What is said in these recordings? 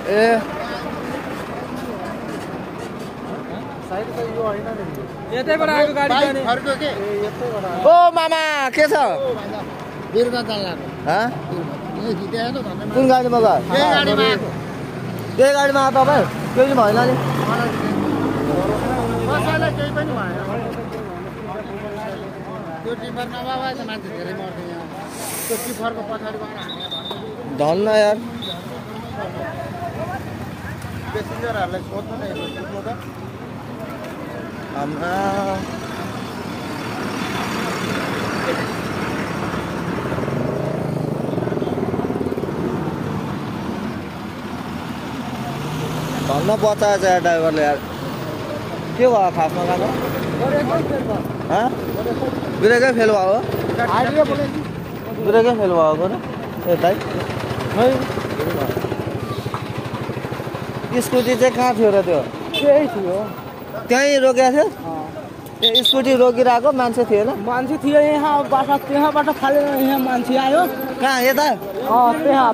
ए यतैबाट आएको गाडी जाने ओ मामा के छ वीरगञ्ज जान लाग्यो कुन गाडीमा गयो त्यही गाडीमा आयो तपाईँ केही भएन नि कसैलाई केही पनि भएन त्यो टिफर नभए त मान्छे धेरै मर्थ्यो यहाँ त्यो टिफरको पछाडि गएर हाने धन्न यार पेसेन्जरहरूलाई सोध्नु न यसो त आमा धन्न बचाएछ यार ड्राइभरले यार के भयो खासमा गाडी ब्रेकै फेल भयो ब्रेकै फेल भएको र यतै स्कुटी चाहिँ कहाँ थियो र त्यो त्यही थियो त्यहीँ रोकेको थियो ए स्कुटी रोकिरहेको मान्छे थिएन मान्छे थियो त्यहाँबाट फालेर यहाँ मान्छे आयो कहाँ यता त्यहाँ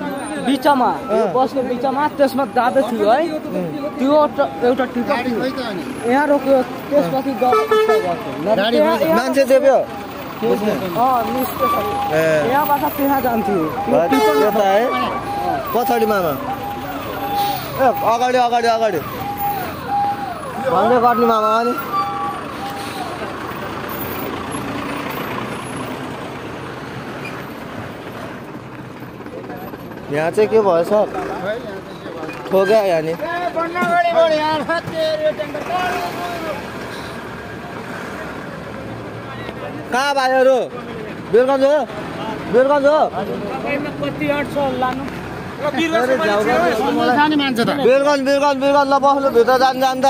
बिचमा बसको बिचमा त्यसमा जाँदै थियो है त्यो एउटा टिकट यहाँ रोक्यो त्यसपछि मान्छे देख्यो यहाँबाट त्यहाँ जान्थ्यो यता है पछाडि मामा ए अगाडि अगाडि अगाडि भन्दै गर्ने मामा अनि यहाँ चाहिँ के भयो सर ठोक्यो यहाँ नि कहाँ भाइहरू वीरगञ्ज हो वीरगञ्ज हो कति 800 लानु वीरगञ्ज वीरगञ्ज वीरगञ्ज वीरगञ्ज वीरगञ्ज ल बस्नु भित्र जान्छ अन्त